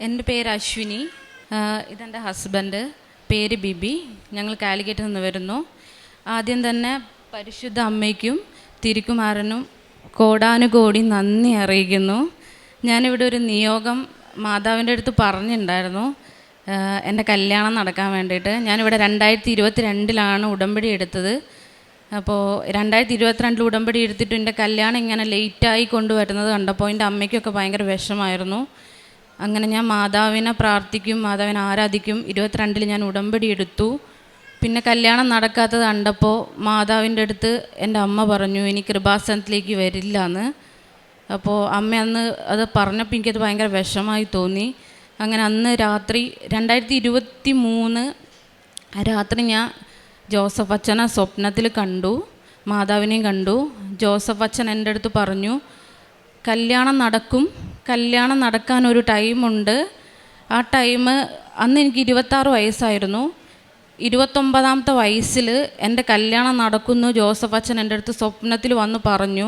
എൻ്റെ പേര് അശ്വിനി. ഇതെൻ്റെ ഹസ്ബൻഡ്, പേര് ബിബി. ഞങ്ങൾ കാലിക്കറ്റിൽ നിന്ന് വരുന്നു. ആദ്യം തന്നെ പരിശുദ്ധ അമ്മയ്ക്കും തിരുക്കുമാരനും കോടാനുകോടി നന്ദി അറിയിക്കുന്നു. ഞാനിവിടെ ഒരു നിയോഗം മാതാവിൻ്റെ അടുത്ത് പറഞ്ഞിട്ടുണ്ടായിരുന്നു, എൻ്റെ കല്യാണം നടക്കാൻ വേണ്ടിയിട്ട്. ഞാനിവിടെ 2022 ഉടമ്പടി എടുത്തത്. അപ്പോൾ 2022 ഉടമ്പടി എടുത്തിട്ട് എൻ്റെ കല്യാണം ഇങ്ങനെ ലേറ്റായി കൊണ്ടുവരുന്നത് കണ്ടപ്പോൾ എൻ്റെ അമ്മയ്ക്കൊക്കെ ഭയങ്കര വിഷമമായിരുന്നു. അങ്ങനെ ഞാൻ മാതാവിനെ പ്രാർത്ഥിക്കും, മാതാവിനെ ആരാധിക്കും. 22 ഞാൻ ഉടമ്പടി എടുത്തു. പിന്നെ കല്യാണം നടക്കാത്തത് കണ്ടപ്പോൾ മാതാവിൻ്റെ അടുത്ത് എൻ്റെ അമ്മ പറഞ്ഞു ഇനി കൃപാസനത്തിലേക്ക് വരില്ല എന്ന്. അപ്പോൾ അമ്മ അന്ന് അത് പറഞ്ഞപ്പോൾ എനിക്കത് ഭയങ്കര വിഷമമായി തോന്നി. അങ്ങനെ അന്ന് രാത്രി 2023 രാത്രി ഞാൻ ജോസഫ് അച്ഛനെ സ്വപ്നത്തിൽ കണ്ടു, മാതാവിനെയും കണ്ടു. ജോസഫ് അച്ഛൻ എൻ്റെ അടുത്ത് പറഞ്ഞു കല്യാണം നടക്കും, കല്യാണം നടക്കാനൊരു ടൈമുണ്ട്. ആ ടൈം അന്ന് എനിക്ക് 26 വയസ്സായിരുന്നു. 29ാമത്തെ വയസ്സിൽ എൻ്റെ കല്യാണം നടക്കുന്നു ജോസഫ് അച്ഛൻ എൻ്റെ അടുത്ത് സ്വപ്നത്തിൽ വന്ന് പറഞ്ഞു.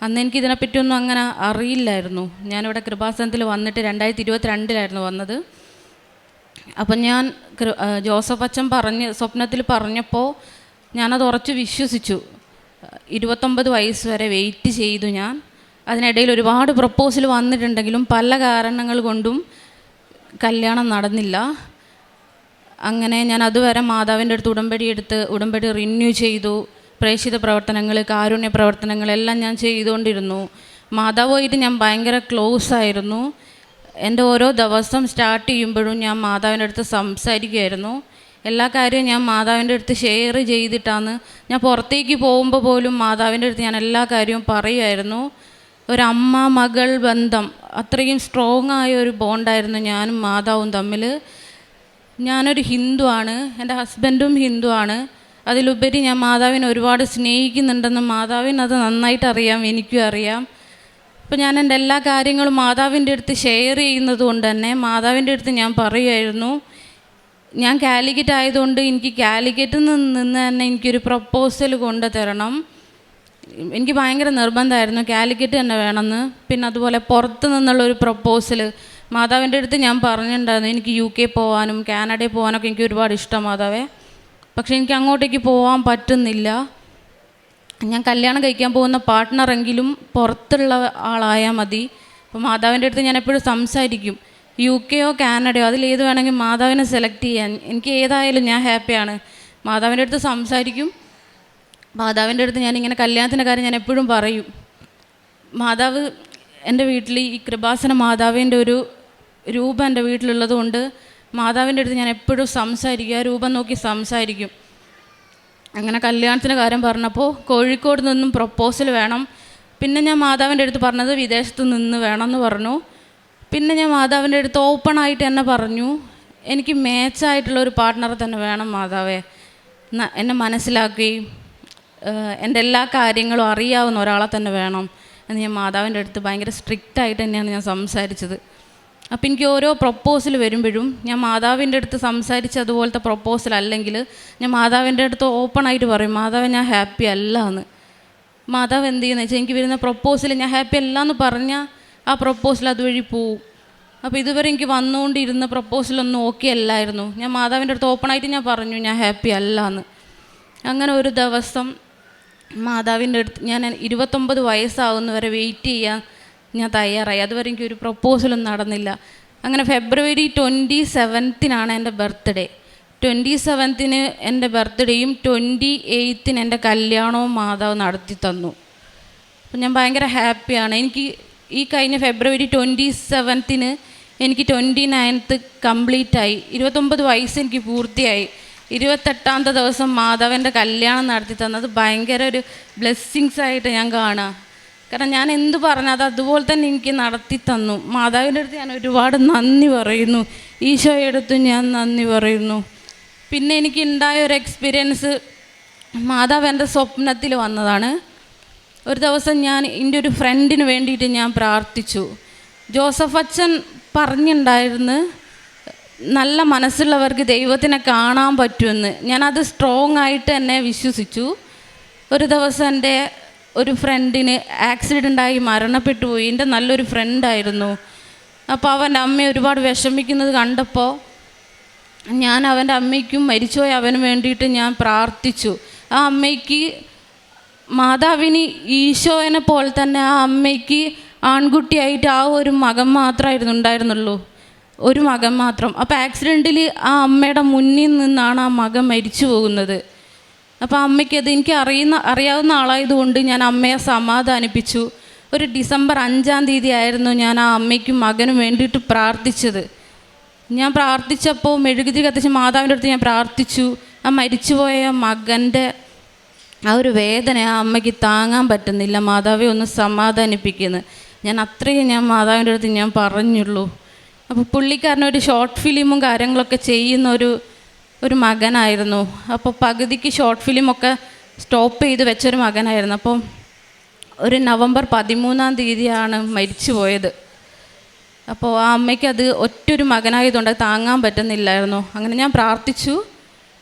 അന്ന് എനിക്കിതിനെപ്പറ്റിയൊന്നും അങ്ങനെ അറിയില്ലായിരുന്നു. ഞാനിവിടെ കൃപാസനത്തിൽ വന്നിട്ട് 2022 വന്നത്. അപ്പം ഞാൻ ജോസഫ് അച്ഛൻ സ്വപ്നത്തിൽ പറഞ്ഞപ്പോൾ ഞാനത് ഉറച്ച് വിശ്വസിച്ചു. 29 വയസ്സ് വരെ വെയിറ്റ് ചെയ്തു ഞാൻ. അതിനിടയിൽ ഒരുപാട് പ്രപ്പോസൽ വന്നിട്ടുണ്ടെങ്കിലും പല കാരണങ്ങൾ കൊണ്ടും കല്യാണം നടന്നില്ല. അങ്ങനെ ഞാൻ അതുവരെ മാതാവിൻ്റെ അടുത്ത് ഉടമ്പടി റിന്യൂ ചെയ്തു. പ്രേക്ഷിത പ്രവർത്തനങ്ങൾ, കാരുണ്യ പ്രവർത്തനങ്ങളെല്ലാം ഞാൻ ചെയ്തുകൊണ്ടിരുന്നു. മാതാവുമായിട്ട് ഞാൻ ഭയങ്കര ക്ലോസ് ആയിരുന്നു. എൻ്റെ ഓരോ ദിവസം സ്റ്റാർട്ട് ചെയ്യുമ്പോഴും ഞാൻ മാതാവിൻ്റെ അടുത്ത് സംസാരിക്കുമായിരുന്നു. എല്ലാ കാര്യവും ഞാൻ മാതാവിൻ്റെ അടുത്ത് ഷെയർ ചെയ്തിട്ടാണ്. ഞാൻ പുറത്തേക്ക് പോകുമ്പോൾ പോലും മാതാവിൻ്റെ അടുത്ത് ഞാൻ എല്ലാ കാര്യവും പറയുമായിരുന്നു. ഒരമ്മ മകൾ ബന്ധം അത്രയും സ്ട്രോങ് ആയ ഒരു ബോണ്ടായിരുന്നു ഞാനും മാതാവും തമ്മിൽ. ഞാനൊരു ഹിന്ദു ആണ്, എൻ്റെ ഹസ്ബൻഡും ഹിന്ദു ആണ്. അതിലുപരി ഞാൻ മാതാവിനെ ഒരുപാട് സ്നേഹിക്കുന്നുണ്ടെന്ന് മാതാവിന് അത് നന്നായിട്ട് അറിയാം, എനിക്കും അറിയാം. അപ്പോൾ ഞാൻ എൻ്റെ എല്ലാ കാര്യങ്ങളും മാതാവിൻ്റെ അടുത്ത് ഷെയർ ചെയ്യുന്നത് കൊണ്ട് തന്നെ മാതാവിൻ്റെ അടുത്ത് ഞാൻ പറയുമായിരുന്നു ഞാൻ കാലിക്കറ്റ് ആയതുകൊണ്ട് എനിക്ക് കാലിക്കറ്റിൽ നിന്ന് തന്നെ എനിക്കൊരു പ്രപ്പോസൽ കൊണ്ട് തരണം. എനിക്ക് ഭയങ്കര നിർബന്ധമായിരുന്നു കാലിക്കറ്റ് തന്നെ വേണമെന്ന്. പിന്നെ അതുപോലെ പുറത്ത് നിന്നുള്ളൊരു പ്രപ്പോസൽ മാതാവിൻ്റെ അടുത്ത് ഞാൻ പറഞ്ഞിട്ടുണ്ടായിരുന്നു. എനിക്ക് UK പോകാനും കാനഡയിൽ പോകാനൊക്കെ എനിക്ക് ഒരുപാട് ഇഷ്ടം മാതാവേ. പക്ഷേ എനിക്ക് അങ്ങോട്ടേക്ക് പോകാൻ പറ്റുന്നില്ല. ഞാൻ കല്യാണം കഴിക്കാൻ പോകുന്ന പാർട്ട്ണറെങ്കിലും പുറത്തുള്ള ആളായാൽ മതി. അപ്പോൾ മാതാവിൻ്റെ അടുത്ത് ഞാൻ എപ്പോഴും സംസാരിക്കും, UK കാനഡയോ അതിലേത് വേണമെങ്കിൽ മാതാവിനെ സെലക്ട് ചെയ്യാൻ, എനിക്ക് ഏതായാലും ഞാൻ ഹാപ്പിയാണ്. മാതാവിൻ്റെ അടുത്ത് സംസാരിക്കും. മാതാവിൻ്റെ അടുത്ത് ഞാനിങ്ങനെ കല്യാണത്തിൻ്റെ കാര്യം ഞാൻ എപ്പോഴും പറയും. മാതാവ് എൻ്റെ വീട്ടിൽ ഈ കൃപാസന മാതാവിൻ്റെ ഒരു രൂപം എൻ്റെ വീട്ടിലുള്ളത് കൊണ്ട് മാതാവിൻ്റെ അടുത്ത് ഞാൻ എപ്പോഴും സംസാരിക്കും, ആ രൂപം നോക്കി സംസാരിക്കും. അങ്ങനെ കല്യാണത്തിൻ്റെ കാര്യം പറഞ്ഞപ്പോൾ കോഴിക്കോട് നിന്നും പ്രപ്പോസൽ വേണം. പിന്നെ ഞാൻ മാതാവിൻ്റെ അടുത്ത് പറഞ്ഞത് വിദേശത്ത് നിന്ന് വേണമെന്ന് പറഞ്ഞു. പിന്നെ ഞാൻ മാതാവിൻ്റെ അടുത്ത് ഓപ്പണായിട്ട് തന്നെ പറഞ്ഞു എനിക്ക് മാച്ചായിട്ടുള്ള ഒരു പാർട്ട്ണറെ തന്നെ വേണം മാതാവേ, എന്നെ മനസ്സിലാക്കുകയും എൻ്റെ എല്ലാ കാര്യങ്ങളും അറിയാവുന്ന ഒരാളെ തന്നെ വേണം എന്ന് ഞാൻ മാതാവിൻ്റെ അടുത്ത് ഭയങ്കര സ്ട്രിക്റ്റായിട്ട് തന്നെയാണ് ഞാൻ സംസാരിച്ചത്. അപ്പോൾ എനിക്ക് ഓരോ പ്രപ്പോസൽ വരുമ്പോഴും ഞാൻ മാതാവിൻ്റെ അടുത്ത് സംസാരിച്ച് അതുപോലത്തെ പ്രപ്പോസൽ അല്ലെങ്കിൽ ഞാൻ മാതാവിൻ്റെ അടുത്ത് ഓപ്പണായിട്ട് പറയും മാതാവ് ഞാൻ ഹാപ്പി അല്ല എന്ന്. മാതാവ് എന്ത് ചെയ്യുന്നത് വെച്ചാൽ എനിക്ക് വരുന്ന പ്രപ്പോസൽ ഞാൻ ഹാപ്പി അല്ല എന്ന് പറഞ്ഞാൽ ആ പ്രപ്പോസൽ അതുവഴി പോവും. അപ്പോൾ ഇതുവരെ എനിക്ക് വന്നുകൊണ്ടിരുന്ന പ്രപ്പോസലൊന്നും ഓക്കെ അല്ലായിരുന്നു. ഞാൻ മാതാവിൻ്റെ അടുത്ത് ഓപ്പണായിട്ട് ഞാൻ പറഞ്ഞു ഞാൻ ഹാപ്പി അല്ല എന്ന്. അങ്ങനെ ഒരു ദിവസം മാതാവിൻ്റെ അടുത്ത് ഞാൻ 29 വയസ്സാവുന്നവരെ വെയിറ്റ് ചെയ്യാൻ ഞാൻ തയ്യാറായി. അതുവരെ എനിക്കൊരു പ്രപ്പോസലൊന്നും നടന്നില്ല. അങ്ങനെ ഫെബ്രുവരി 27 എൻ്റെ ബർത്ത്ഡേ. 27 എൻ്റെ ബർത്ത്ഡേയും 28 എൻ്റെ കല്യാണവും മാതാവ് നടത്തി തന്നു. അപ്പം ഞാൻ ഭയങ്കര ഹാപ്പിയാണ്. എനിക്ക് ഈ കഴിഞ്ഞ ഫെബ്രുവരി 27 എനിക്ക് 29th കംപ്ലീറ്റായി. 29 വയസ്സ് എനിക്ക് പൂർത്തിയായി. 28ാമത്തെ ദിവസം മാതാവിൻ്റെ കല്യാണം നടത്തി തന്നത് ഭയങ്കര ഒരു ബ്ലെസ്സിങ്സ് ആയിട്ട് ഞാൻ കാണുക. കാരണം ഞാൻ എന്ത് പറഞ്ഞാൽ അത് അതുപോലെ തന്നെ എനിക്ക് നടത്തി തന്നു. മാതാവിൻ്റെ അടുത്ത് ഞാൻ ഒരുപാട് നന്ദി പറയുന്നു, ഈശോയുടെ അടുത്ത് ഞാൻ നന്ദി പറയുന്നു. പിന്നെ എനിക്കുണ്ടായ ഒരു എക്സ്പീരിയൻസ് മാതാവ് എൻ്റെ സ്വപ്നത്തിൽ വന്നതാണ്. ഒരു ദിവസം ഞാൻ എൻ്റെ ഒരു ഫ്രണ്ടിന് വേണ്ടിയിട്ട് ഞാൻ പ്രാർത്ഥിച്ചു. ജോസഫ് അച്ഛൻ പറഞ്ഞിട്ടുണ്ടായിരുന്നു നല്ല മനസ്സുള്ളവർക്ക് ദൈവത്തിനെ കാണാൻ പറ്റുമെന്ന്. ഞാനത് സ്ട്രോങ് ആയിട്ട് തന്നെ വിശ്വസിച്ചു. ഒരു ദിവസം എൻ്റെ ഒരു ഫ്രണ്ടിന് ആക്സിഡൻ്റായി മരണപ്പെട്ടു പോയി. എൻ്റെ നല്ലൊരു ഫ്രണ്ടായിരുന്നു. അപ്പോൾ അവൻ്റെ അമ്മ ഒരുപാട് വിഷമിക്കുന്നത് കണ്ടപ്പോൾ ഞാൻ അവൻ്റെ അമ്മയ്ക്കും മരിച്ചുപോയ അവന് വേണ്ടിയിട്ട് ഞാൻ പ്രാർത്ഥിച്ചു. ആ അമ്മയ്ക്ക് മാതാവിന് ഈശോനെ പോലെ തന്നെ ആ അമ്മയ്ക്ക് ആൺകുട്ടിയായിട്ട് ആ ഒരു മകൻ മാത്രമായിരുന്നു ഉണ്ടായിരുന്നുള്ളൂ, ഒരു മകൻ മാത്രം. അപ്പോൾ ആക്സിഡൻറ്റിൽ ആ അമ്മയുടെ മുന്നിൽ നിന്നാണ് ആ മകൻ മരിച്ചു പോകുന്നത്. അപ്പോൾ അമ്മയ്ക്കത് എനിക്ക് അറിയാവുന്ന ആളായതുകൊണ്ട് ഞാൻ അമ്മയെ സമാധാനിപ്പിച്ചു. ഒരു ഡിസംബർ 5-ാം തീയതി ആയിരുന്നു ഞാൻ ആ അമ്മയ്ക്കും മകനും വേണ്ടിയിട്ട് പ്രാർത്ഥിച്ചത്. ഞാൻ പ്രാർത്ഥിച്ചപ്പോൾ മെഴുകുതിരി കത്തിച്ച് മാതാവിൻ്റെ അടുത്ത് ഞാൻ പ്രാർത്ഥിച്ചു. ആ മരിച്ചുപോയ മകൻ്റെ ആ ഒരു വേദന ആ അമ്മയ്ക്ക് താങ്ങാൻ പറ്റുന്നില്ല, മാതാവെ ഒന്ന് സമാധാനിപ്പിക്കുന്നത്. ഞാൻ മാതാവിൻ്റെ അടുത്ത് ഞാൻ പറഞ്ഞുള്ളൂ. അപ്പോൾ പുള്ളിക്കാരനൊരു ഷോർട്ട് ഫിലിമും കാര്യങ്ങളൊക്കെ ചെയ്യുന്ന ഒരു മകനായിരുന്നു. അപ്പോൾ പകുതിക്ക് ഷോർട്ട് ഫിലിമൊക്കെ സ്റ്റോപ്പ് ചെയ്ത് വെച്ചൊരു മകനായിരുന്നു. അപ്പോൾ ഒരു നവംബർ 13-ാം തീയതിയാണ് മരിച്ചു പോയത്. അപ്പോൾ ആ അമ്മയ്ക്ക് അത് ഒറ്റൊരു മകനായതുകൊണ്ട് താങ്ങാൻ പറ്റുന്നില്ലായിരുന്നു. അങ്ങനെ ഞാൻ പ്രാർത്ഥിച്ചു.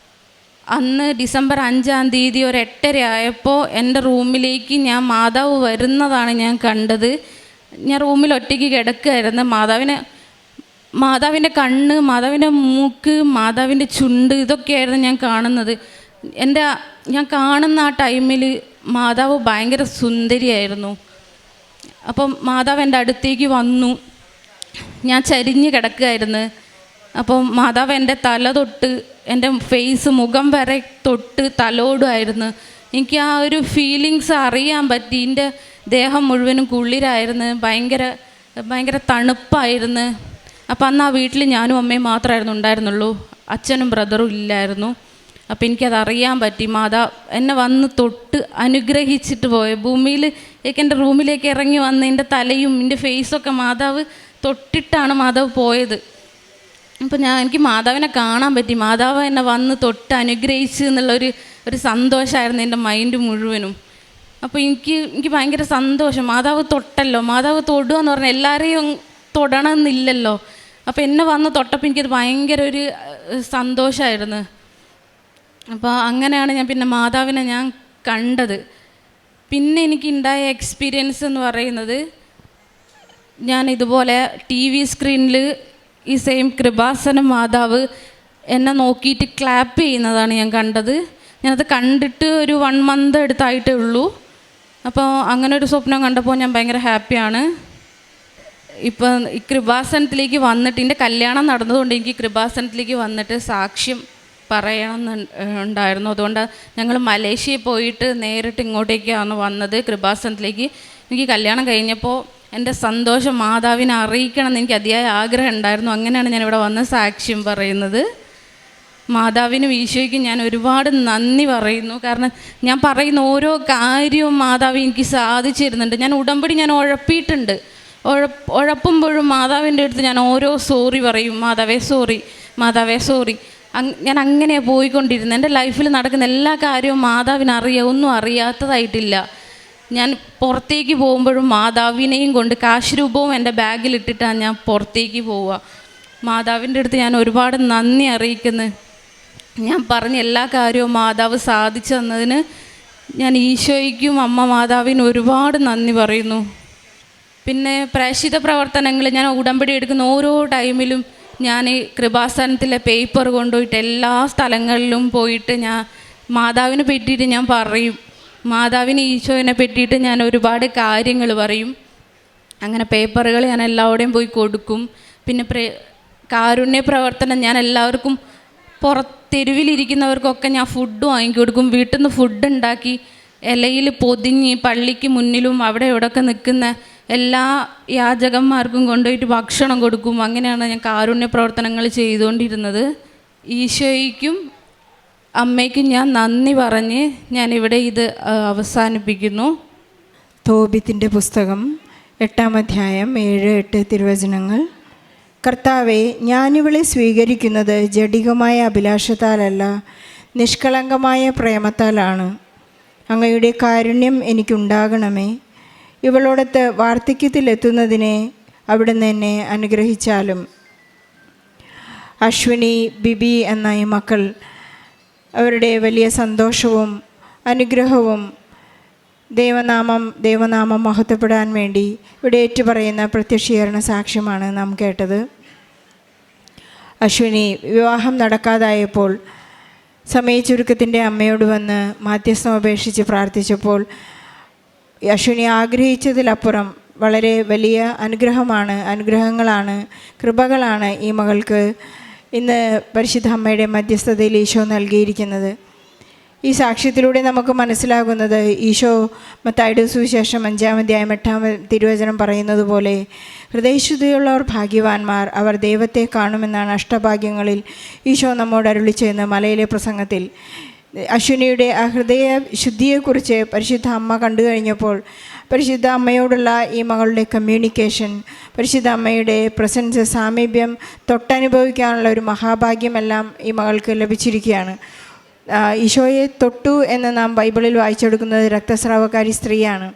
അന്ന് ഡിസംബർ 5-ാം തീയതി ഒരു 8:30 ആയപ്പോൾ എൻ്റെ റൂമിലേക്ക് മാതാവ് വരുന്നതാണ് ഞാൻ കണ്ടത്. ഞാൻ റൂമിൽ ഒറ്റയ്ക്ക് കിടക്കുകയായിരുന്നു. മാതാവിൻ്റെ കണ്ണ്, മാതാവിൻ്റെ മൂക്ക്, മാതാവിൻ്റെ ചുണ്ട്, ഇതൊക്കെയായിരുന്നു ഞാൻ കാണുന്നത്. ഞാൻ കാണുന്ന ആ ടൈമിൽ മാതാവ് ഭയങ്കര സുന്ദരിയായിരുന്നു. അപ്പം മാതാവ് എൻ്റെ അടുത്തേക്ക് വന്നു. ഞാൻ ചരിഞ്ഞ് കിടക്കുകയായിരുന്നു. അപ്പം മാതാവ് എൻ്റെ തല തൊട്ട് എൻ്റെ മുഖം വരെ തൊട്ട് തലോടുമായിരുന്നു. എനിക്ക് ആ ഒരു ഫീലിങ്സ് അറിയാൻ പറ്റി. എൻ്റെ ദേഹം മുഴുവനും കുളിരായിരുന്നു, ഭയങ്കര തണുപ്പായിരുന്നു. അപ്പം അന്ന് ആ വീട്ടിൽ ഞാനും അമ്മയും മാത്രമായിരുന്നു ഉണ്ടായിരുന്നുള്ളൂ, അച്ഛനും ബ്രദറും ഇല്ലായിരുന്നു. അപ്പം എനിക്കതറിയാൻ പറ്റി. മാതാവ് എന്നെ വന്ന് തൊട്ട് അനുഗ്രഹിച്ചിട്ട് പോയി. എൻ്റെ റൂമിലേക്ക് ഇറങ്ങി വന്ന് എൻ്റെ തലയും എൻ്റെ ഫേസൊക്കെ മാതാവ് തൊട്ടിട്ടാണ് മാതാവ് പോയത്. അപ്പോൾ എനിക്ക് മാതാവിനെ കാണാൻ പറ്റി. മാതാവ് എന്നെ വന്ന് തൊട്ട് അനുഗ്രഹിച്ച് ഒരു സന്തോഷമായിരുന്നു എൻ്റെ മൈൻഡ് മുഴുവനും. അപ്പോൾ എനിക്ക് ഭയങ്കര സന്തോഷം. മാതാവ് തൊട്ടല്ലോ, മാതാവ് തൊടുക എന്ന് പറഞ്ഞാൽ എല്ലാവരെയും തൊടണമെന്നില്ലല്ലോ. അപ്പോൾ എന്നെ വന്ന് തൊട്ടപ്പോൾ എനിക്കത് ഭയങ്കര ഒരു സന്തോഷമായിരുന്നു. അപ്പോൾ അങ്ങനെയാണ് ഞാൻ പിന്നെ മാതാവിനെ ഞാൻ കണ്ടത്. പിന്നെ എനിക്കുണ്ടായ എക്സ്പീരിയൻസ് എന്ന് പറയുന്നത്, ഞാൻ ഇതുപോലെ TV സ്ക്രീനിൽ ഈ സെയിം കൃപാസനം മാതാവ് എന്നെ നോക്കിയിട്ട് ക്ലാപ്പ് ചെയ്യുന്നതാണ് ഞാൻ കണ്ടത്. ഞാനത് കണ്ടിട്ട് ഒരു 1 മന്ത് അടുത്തായിട്ടേ ഉള്ളൂ. അപ്പോൾ അങ്ങനെ ഒരു സ്വപ്നം കണ്ടപ്പോൾ ഞാൻ ഭയങ്കര ഹാപ്പിയാണ്. ഇപ്പം ഈ കൃപാസനത്തിലേക്ക് വന്നിട്ട്, എൻ്റെ കല്യാണം നടന്നതുകൊണ്ട് എനിക്ക് കൃപാസനത്തിലേക്ക് വന്നിട്ട് സാക്ഷ്യം പറയണമെന്നുണ്ടായിരുന്നു. അതുകൊണ്ട് ഞങ്ങൾ മലേഷ്യയിൽ പോയിട്ട് നേരിട്ട് ഇങ്ങോട്ടേക്കാണ് വന്നത്, കൃപാസനത്തിലേക്ക്. എനിക്ക് കല്യാണം കഴിഞ്ഞപ്പോൾ എൻ്റെ സന്തോഷം മാതാവിനെ അറിയിക്കണം എന്ന് എനിക്ക് അതിയായ ആഗ്രഹം ഉണ്ടായിരുന്നു. അങ്ങനെയാണ് ഞാനിവിടെ വന്ന് സാക്ഷ്യം പറയുന്നത്. മാതാവിനും ഈശോയ്ക്കും ഞാൻ ഒരുപാട് നന്ദി പറയുന്നു. കാരണം ഞാൻ പറയുന്ന ഓരോ കാര്യവും മാതാവ് എനിക്ക് സാധിച്ചു തരുന്നുണ്ട്. ഞാൻ ഉടമ്പടി ഉഴപ്പിയിട്ടുണ്ട്. ഉഴപ്പുമ്പോഴും മാതാവിൻ്റെ അടുത്ത് ഞാൻ ഓരോ സോറി പറയും. മാതാവേ സോറി. ഞാൻ അങ്ങനെയാണ് പോയിക്കൊണ്ടിരുന്നത്. എൻ്റെ ലൈഫിൽ നടക്കുന്ന എല്ലാ കാര്യവും മാതാവിനറിയാം, ഒന്നും അറിയാത്തതായിട്ടില്ല. ഞാൻ പുറത്തേക്ക് പോകുമ്പോഴും മാതാവിനെയും കൊണ്ട് കാശ് രൂപവും എൻ്റെ ബാഗിലിട്ടിട്ടാണ് ഞാൻ പുറത്തേക്ക് പോവുക. മാതാവിൻ്റെ അടുത്ത് ഞാൻ ഒരുപാട് നന്ദി അറിയിക്കുന്നു. ഞാൻ പറഞ്ഞ എല്ലാ കാര്യവും മാതാവ് സാധിച്ചു തന്നതിന് ഞാൻ ഈശോയ്ക്കും അമ്മ മാതാവിനും ഒരുപാട് നന്ദി പറയുന്നു. പിന്നെ പ്രേക്ഷിത പ്രവർത്തനങ്ങൾ ഞാൻ ഉടമ്പടി എടുക്കുന്ന ഓരോ ടൈമിലും ഞാൻ കൃപാസനത്തിലെ പേപ്പർ കൊണ്ടുപോയിട്ട് എല്ലാ സ്ഥലങ്ങളിലും പോയിട്ട് ഞാൻ മാതാവിനെ പറ്റിയിട്ട് ഞാൻ പറയും. മാതാവിന് ഈശോനെ പറ്റിയിട്ട് ഞാൻ ഒരുപാട് കാര്യങ്ങൾ പറയും. അങ്ങനെ പേപ്പറുകൾ ഞാൻ എല്ലാവരുടെയും പോയി കൊടുക്കും. പിന്നെ കാരുണ്യ പ്രവർത്തനം ഞാൻ എല്ലാവർക്കും തെരുവിലിരിക്കുന്നവർക്കൊക്കെ ഞാൻ ഫുഡ് വാങ്ങിക്കൊടുക്കും. വീട്ടിൽ നിന്ന് ഫുഡ് ഉണ്ടാക്കി ഇലയിൽ പൊതിഞ്ഞ് പള്ളിക്ക് മുന്നിലും അവിടെ ഇവിടെയൊക്കെ നിൽക്കുന്ന എല്ലാ യാചകന്മാർക്കും കൊണ്ടുപോയിട്ട് ഭക്ഷണം കൊടുക്കും. അങ്ങനെയാണ് ഞാൻ കാരുണ്യ പ്രവർത്തനങ്ങൾ ചെയ്തുകൊണ്ടിരുന്നത്. ഈശോയ്ക്കും അമ്മയ്ക്കും ഞാൻ നന്ദി പറഞ്ഞ് ഞാനിവിടെ ഇത് അവസാനിപ്പിക്കുന്നു. തോബിത്തിൻ്റെ പുസ്തകം 8-ാം അധ്യായം 7-8 തിരുവചനങ്ങൾ. കർത്താവെ, ഞാനിവളെ സ്വീകരിക്കുന്നത് ജഡികമായ അഭിലാഷത്താലല്ല, നിഷ്കളങ്കമായ പ്രേമത്താലാണ്. അങ്ങയുടെ കാരുണ്യം എനിക്കുണ്ടാകണമേ. ഇവളോടൊത്ത് വാർദ്ധക്യത്തിലെത്തുന്നതിനെ അവിടുന്ന് എന്നെ അനുഗ്രഹിച്ചാലും. അശ്വിനി, ബിബി എന്ന ഈ മക്കൾ അവരുടെ വലിയ സന്തോഷവും അനുഗ്രഹവും ദൈവനാമം മഹത്വപ്പെടാൻ വേണ്ടി ഇവിടെ ഏറ്റുപറയുന്ന പ്രത്യക്ഷീകരണ സാക്ഷ്യമാണ് നാം കേട്ടത്. അശ്വിനി വിവാഹം നടക്കാതായപ്പോൾ സമയച്ചുരുക്കത്തിൻ്റെ അമ്മയോട് വന്ന് മാധ്യസ്ഥം അപേക്ഷിച്ച് പ്രാർത്ഥിച്ചപ്പോൾ അശ്വിനി ആഗ്രഹിച്ചതിലപ്പുറം വളരെ വലിയ അനുഗ്രഹങ്ങളാണ്, കൃപകളാണ് ഈ മകൾക്ക് ഇന്ന് പരിശുദ്ധ അമ്മയുടെ മധ്യസ്ഥതയിൽ ഈശോ നൽകിയിരിക്കുന്നത്. ഈ സാക്ഷ്യത്തിലൂടെ നമുക്ക് മനസ്സിലാകുന്നത് ഈശോ മത്തായിയുടെ സുവിശേഷം 5-ാം അധ്യായം 8-ാം തിരുവചനം പറയുന്നത് പോലെ ഹൃദയശുദ്ധിയുള്ളവർ ഭാഗ്യവാന്മാർ, അവർ ദൈവത്തെ കാണുമെന്നാണ് അഷ്ടഭാഗ്യങ്ങളിൽ ഈശോ നമ്മോട് അരുളി ചെയ്യുന്ന മലയിലെ പ്രസംഗത്തിൽ. അശ്വിനിയുടെ ആ ഹൃദയ ശുദ്ധിയെക്കുറിച്ച് പരിശുദ്ധ അമ്മ കണ്ടു കഴിഞ്ഞപ്പോൾ പരിശുദ്ധ അമ്മയോടുള്ള ഈ മകളുടെ കമ്മ്യൂണിക്കേഷൻ, പരിശുദ്ധ അമ്മയുടെ പ്രസൻസ്, സാമീപ്യം തൊട്ടനുഭവിക്കാനുള്ള ഒരു മഹാഭാഗ്യമെല്ലാം ഈ മകൾക്ക് ലഭിച്ചിരിക്കുകയാണ്. ഈശോയെ തൊട്ടു എന്ന് നാം ബൈബിളിൽ വായിച്ചെടുക്കുന്നത് രക്തസ്രാവക്കാരി സ്ത്രീയാണ്.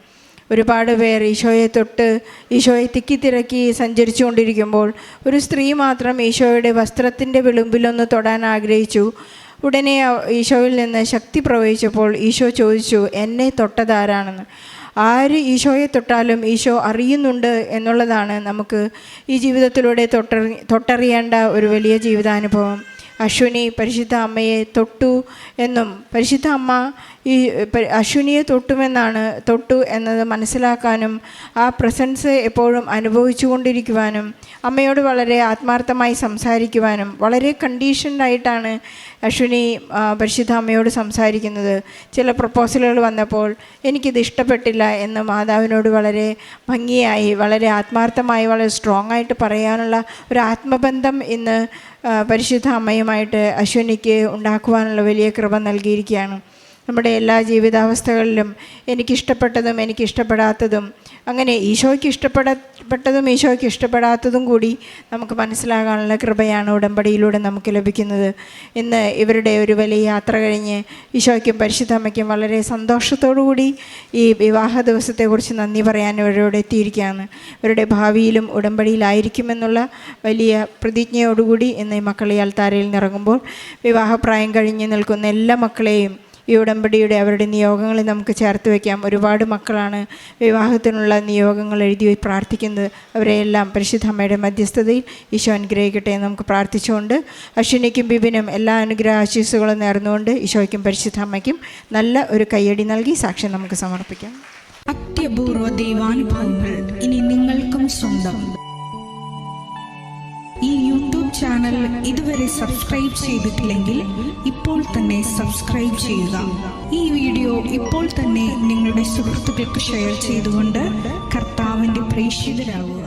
ഒരുപാട് പേർ ഈശോയെ തൊട്ട് ഈശോയെ തിക്കിത്തിരക്കി സഞ്ചരിച്ചു കൊണ്ടിരിക്കുമ്പോൾ ഒരു സ്ത്രീ മാത്രം ഈശോയുടെ വസ്ത്രത്തിൻ്റെ വിളുമ്പിലൊന്ന് തൊടാൻ ആഗ്രഹിച്ചു. ഉടനെ ഈശോയിൽ നിന്ന് ശക്തി പ്രവഹിച്ചപ്പോൾ ഈശോ ചോദിച്ചു, എന്നെ തൊട്ടതാരാണെന്ന്. ആര് ഈശോയെ തൊട്ടാലും ഈശോ അറിയുന്നുണ്ട് എന്നുള്ളതാണ് നമുക്ക് ഈ ജീവിതത്തിലൂടെ തൊട്ടറിയേണ്ട ഒരു വലിയ ജീവിതാനുഭവം. അശ്വിനി പരിശുദ്ധ അമ്മയെ തൊട്ടു എന്നും പരിശുദ്ധ അമ്മ ഈ അശ്വിനിയെ തൊട്ടു എന്നത് മനസ്സിലാക്കാനും ആ പ്രസൻസ് എപ്പോഴും അനുഭവിച്ചു കൊണ്ടിരിക്കുവാനും അമ്മയോട് വളരെ ആത്മാർത്ഥമായി സംസാരിക്കുവാനും വളരെ കണ്ടീഷൻഡായിട്ടാണ് അശ്വിനി പരിശുദ്ധ അമ്മയോട് സംസാരിക്കുന്നത്. ചില പ്രപ്പോസലുകൾ വന്നപ്പോൾ എനിക്കിത് ഇഷ്ടപ്പെട്ടില്ല എന്ന് മാതാവിനോട് വളരെ ഭംഗിയായി, വളരെ ആത്മാർത്ഥമായി, വളരെ സ്ട്രോങ് ആയിട്ട് പറയാനുള്ള ഒരു ആത്മബന്ധം ഇന്ന് പരിശുദ്ധ അമ്മയുമായിട്ട് അശ്വിനിക്ക് ഉണ്ടാക്കുവാനുള്ള വലിയ കൃപ നൽകിയിരിക്കുകയാണ്. നമ്മുടെ എല്ലാ ജീവിതാവസ്ഥകളിലും എനിക്കിഷ്ടപ്പെട്ടതും എനിക്കിഷ്ടപ്പെടാത്തതും, അങ്ങനെ ഈശോയ്ക്ക് ഇഷ്ടപ്പെട്ടതും ഈശോയ്ക്ക് ഇഷ്ടപ്പെടാത്തതും കൂടി നമുക്ക് മനസ്സിലാകാനുള്ള കൃപയാണ് ഉടമ്പടിയിലൂടെ നമുക്ക് ലഭിക്കുന്നത്. ഇന്ന് ഇവരുടെ ഒരു വലിയ യാത്ര കഴിഞ്ഞ് ഈശോയ്ക്കും പരിശുദ്ധ അമ്മയ്ക്കും വളരെ സന്തോഷത്തോടുകൂടി ഈ വിവാഹ ദിവസത്തെക്കുറിച്ച് നന്ദി പറയാൻ ഇവരോട് എത്തിയിരിക്കുകയാണ്. ഇവരുടെ ഭാവിയിലും ഉടമ്പടിയിലായിരിക്കുമെന്നുള്ള വലിയ പ്രതിജ്ഞയോടുകൂടി ഇന്ന് ഈ മക്കൾ ഈ അൾത്താരയിൽ നിറങ്ങുമ്പോൾ വിവാഹപ്രായം കഴിഞ്ഞ് നിൽക്കുന്ന എല്ലാ മക്കളെയും ഈ ഉടമ്പടിയുടെ അവരുടെ നിയോഗങ്ങളിൽ നമുക്ക് ചേർത്ത് വയ്ക്കാം. ഒരുപാട് മക്കളാണ് വിവാഹത്തിനുള്ള നിയോഗങ്ങൾ എഴുതി പ്രാർത്ഥിക്കുന്നത്. അവരെയെല്ലാം പരിശുദ്ധ അമ്മയുടെ മധ്യസ്ഥതയിൽ ഈശോ അനുഗ്രഹിക്കട്ടെ എന്ന് നമുക്ക് പ്രാർത്ഥിച്ചുകൊണ്ട് അശ്വിനിക്കും ബിബിനും എല്ലാ അനുഗ്രഹ ആശീസ്സുകളും നേർന്നുകൊണ്ട് ഈശോയ്ക്കും പരിശുദ്ധ അമ്മയ്ക്കും നല്ല ഒരു കയ്യടി നൽകി സാക്ഷ്യം നമുക്ക് സമർപ്പിക്കാം. അത്യപൂർവ ദൈവാനുഭവങ്ങൾ ഇനി നിങ്ങൾക്കും സ്വന്തം. ഈ യൂട്യൂബ് ചാനൽ ഇതുവരെ സബ്സ്ക്രൈബ് ചെയ്തിട്ടില്ലെങ്കിൽ ഇപ്പോൾ തന്നെ സബ്സ്ക്രൈബ് ചെയ്യുക. ഈ വീഡിയോ ഇപ്പോൾ തന്നെ നിങ്ങളുടെ സുഹൃത്തുക്കൾക്ക് ഷെയർ ചെയ്തുകൊണ്ട് കർത്താവിൻ്റെ പ്രേക്ഷിതരാകുക.